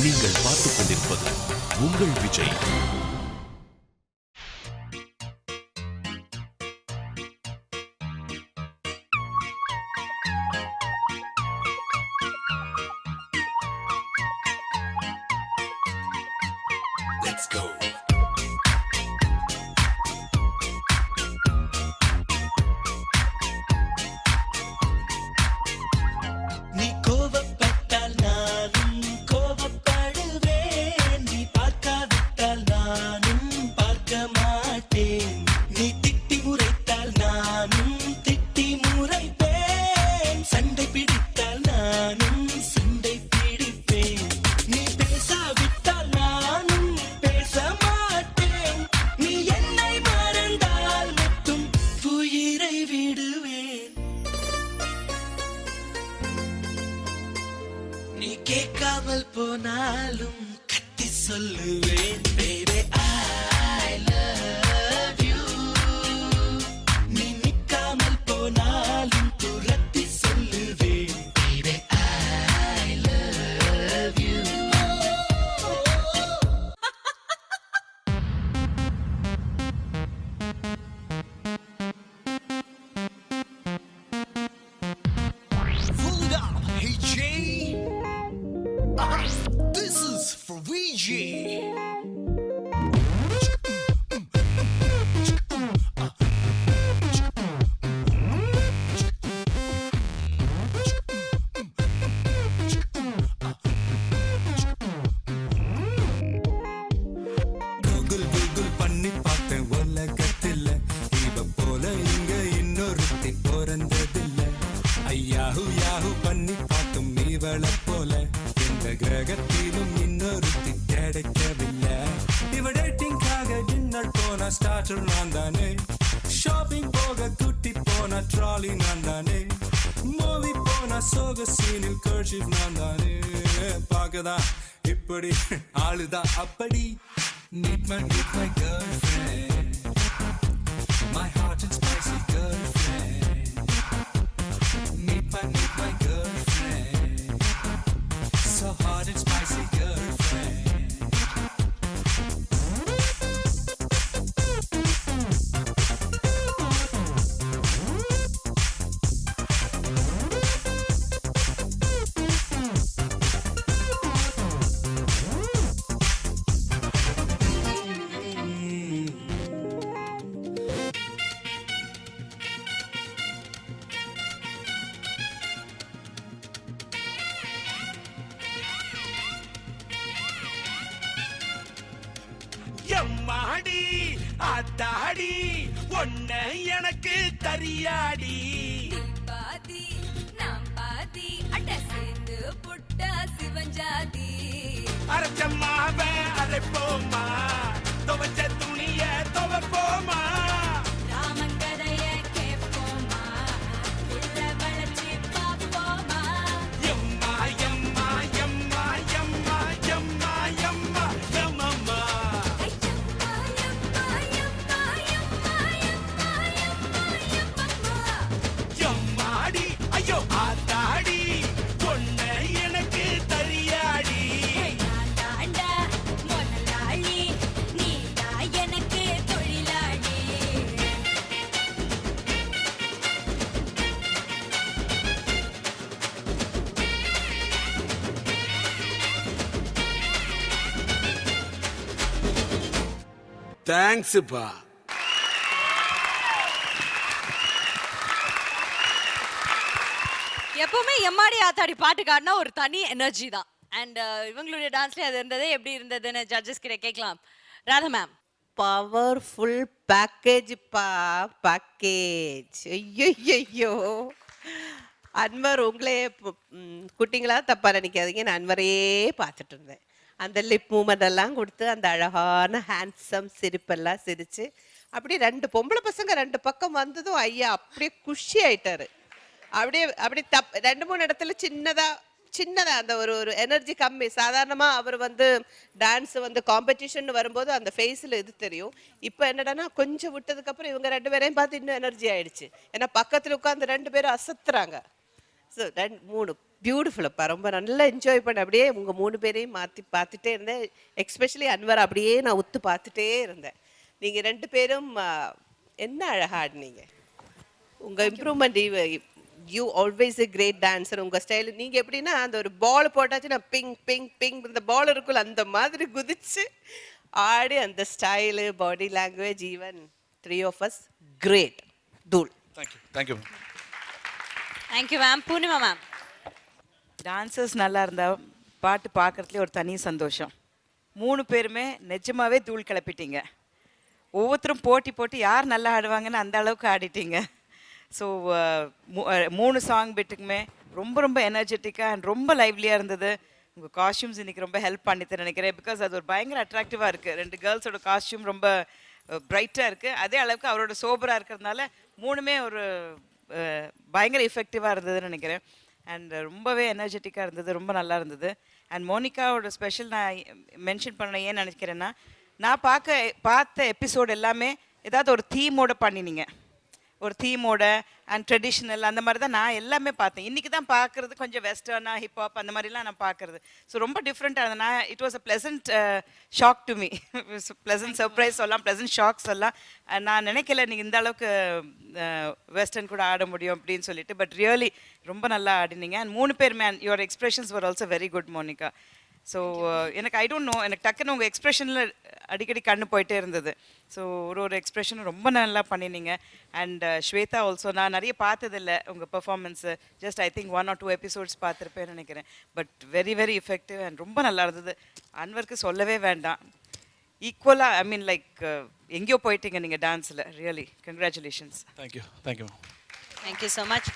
நீங்கள் பார்த்துக் கொண்டிருப்பது உங்கள் விஜய். Let's go. நீ கேட்காமல் போனாலும் கத்தி சொல்லுவேன் baby I love you. நீ நிக்காமல் போனாலும் துரத்தி சொல்லுவேன் baby I love you. Fool it up, hey Jay. This is for VJ. Google பண்ணி பார்த்தேன் உலகத்தில் இவ போல இங்க இன்னொருத்தி பிறந்ததில்லை. ஐயாஹு யாஹு பண்ணி பார்த்தும் இவளை போல இந்த கிரகத்திலும் இன்னொருத்தி கிடைக்கவில்லை. இவ டேட்டிங்காக டின்னர் போன ஸ்டார்டர் நான் தானே, ஷாப்பிங் போக குட்டி போன ட்ராலி நான் தானே, மூவி போன சோக சீனில் கர்ஷிப் நான் தானே. பார்க்கதான் இப்படி ஆளுதான் அப்படி. Meet my girlfriend, my hot and spicy girlfriend. Meet my girlfriend, so hot and spicy girlfriend. எம்மாடி ஆத்தாடி ஒன்ன எனக்கு தரியாடி. பாதி நாம் பாதி அட சேர்ந்து புட்டா சிவஞ்சாதி. அரைச்சம்மாவ அரைப்போமா, துவச்ச துணிய துவப்போமா, ராமங்கரைய கேட்போமா, உள்ள வளர்ச்சி பார்ப்போமா. எம்மா எம்மா எம்மா எம்மா எம்மா எம்மா எம்மம்மா. எம்மாடி ஐயோ ஆத்தாடி பொண்ண எனக்கு தரியாடி. தாண்டா முதலாளி நீடா எனக்கு தொழிலாளி. தேங்க்ஸ்ப்பா. எப்பவுமே எம்மாடி ஆத்தாடி பாட்டு காட்டினா ஒரு தனி எனர்ஜி தான். அண்ட் இவங்களுடைய டான்ஸ்ல அது இருந்தது எப்படி இருந்ததுன்னு ஜட்ஜஸ் கிட்ட கேட்கலாம். Radha ma'am. Powerful package package. ஐயோ அன்வர் உங்களே குட்டிங்களா தப்பா நினைக்காதீங்க, நான் அன்வரையே பார்த்துட்டு இருந்தேன். அந்த லிப் மூமெண்ட் எல்லாம் கொடுத்து அந்த அழகான ஹேண்ட்ஸம் சிரிப்பெல்லாம் சிரிச்சு அப்படியே ரெண்டு பொம்பளை பசங்க ரெண்டு பக்கம் வந்ததும் ஐயா அப்படியே குஷி ஆயிட்டாரு. அப்படியே ரெண்டு மூணு இடத்துல சின்னதா அந்த ஒரு எனர்ஜி கம்மி. சாதாரணமா அவர் டான்ஸ் காம்படிஷன் வரும்போது அந்த ஃபேஸ்ல இது தெரியும். இப்போ என்னடான்னா கொஞ்சம் விட்டதுக்கு அப்புறம் இவங்க ரெண்டு பேரையும் பார்த்து இன்னும் எனர்ஜி ஆயிடுச்சு. ஏன்னா பக்கத்துல உட்காந்து ரெண்டு பேரும் அசத்துறாங்க. ஸோ மூணு பியூட்டிஃபுல்லப்பா. ரொம்ப நல்லா என்ஜாய் பண்ண. அப்படியே உங்க 3 பேரையும் மாத்தி பார்த்துட்டே இருந்தேன். எஸ்பெஷலி அன்வர் அப்படியே நான் உத்து பார்த்துட்டே இருந்தேன். நீங்க 2 பேரும் என்ன அழகா ஆடுனீங்க. உங்க improvement you always a great dancer. உங்க ஸ்டைல் நீங்க எப்படின்னா அந்த ஒரு பால் போட்டாச்சு நான் பிங் பிங் பிங் இந்த பால் இருக்குல்ல அந்த மாதிரி குதிச்சு ஆடி அந்த style body language even 3 of us great. தூள். Thank you thank you ma'am. Poornima ma'am. Dancers நல்லா இருந்தா பாட்டு பார்க்கறதுலே ஒரு தனி சந்தோஷம். 3 பேருமே நிஜமாவே தூள் கிளப்பிட்டீங்க. ஒவ்வொருத்தரும் போட்டி போட்டு யார் நல்லா ஆடுவாங்கன்னு அந்த அளவுக்கு ஆடிட்டீங்க. ஸோ 3 சாங் பிட்டுக்குமே ரொம்ப ரொம்ப எனர்ஜெட்டிக்காக அண்ட் ரொம்ப லைவ்லியாக இருந்தது. உங்கள் காஸ்டியூம்ஸ் இன்றைக்கி ரொம்ப ஹெல்ப் பண்ணிட்டு நினைக்கிறேன். பிகாஸ் அது ஒரு பயங்கர அட்ராக்டிவாக இருக்குது. 2 கேர்ள்ஸோட காஸ்டியூம் ரொம்ப பிரைட்டாக இருக்குது. அதே அளவுக்கு அவரோட சோபராக இருக்கிறதுனால 3மே ஒரு பயங்கர எஃபெக்டிவாக இருந்ததுன்னு நினைக்கிறேன். அண்ட் ரொம்பவே எனர்ஜெட்டிக்காக இருந்தது. ரொம்ப நல்லா இருந்தது. அண்ட் மோனிகாவோட ஸ்பெஷல் நான் மென்ஷன் பண்ண ஏன் நினைக்கிறேன்னா, நான் பார்த்த எபிசோடு எல்லாமே ஏதாவது ஒரு தீமோட பண்ணினீங்க. ஒரு தீமோட அண்ட் ட்ரெடிஷ்னல் அந்த மாதிரி தான் நான் எல்லாமே பார்த்தேன். இன்றைக்கி தான் பார்க்குறது கொஞ்சம் வெஸ்டர்னாக ஹிப்ஹாப் அந்த மாதிரிலாம் நான் பார்க்குறது. ஸோ ரொம்ப டிஃப்ரெண்ட்டாக இருந்தது. நான் it was a pleasant shock to me. Pleasant surprise சொல்லலாம், ப்ளசன்ட் ஷாக் சொல்லலாம். நான் நினைக்கல நீங்கள் இந்த அளவுக்கு வெஸ்டர்ன் கூட ஆட முடியும் அப்படின்னு சொல்லிட்டு. பட் ரியலி ரொம்ப நல்லா ஆடினீங்க. அண்ட் 3 பேருமே your expressions were also very good Monica. So எனக்கு ஐ டோன்ட் நோ, எனக்கு டக்குன்னு உங்கள் எக்ஸ்ப்ரெஷனில் அடிக்கடி கண்ணு போயிட்டே இருந்தது. ஸோ ஒரு எக்ஸ்ப்ரெஷனும் ரொம்ப நல்லா பண்ணினீங்க. அண்ட் ஸ்வேதா ஆல்சோ நான் நிறைய பார்த்ததில்லை உங்கள் performance. Just I think 1 or 2 episodes பார்த்துருப்பேன்னு நினைக்கிறேன். But very very effective and ரொம்ப நல்லா இருந்தது. அன்வருக்கு சொல்லவே வேண்டாம். ஈக்குவலாக ஐ மீன் லைக் எங்கேயோ போயிட்டீங்க நீங்கள் டான்ஸில். Really congratulations. Thank you thank you so much.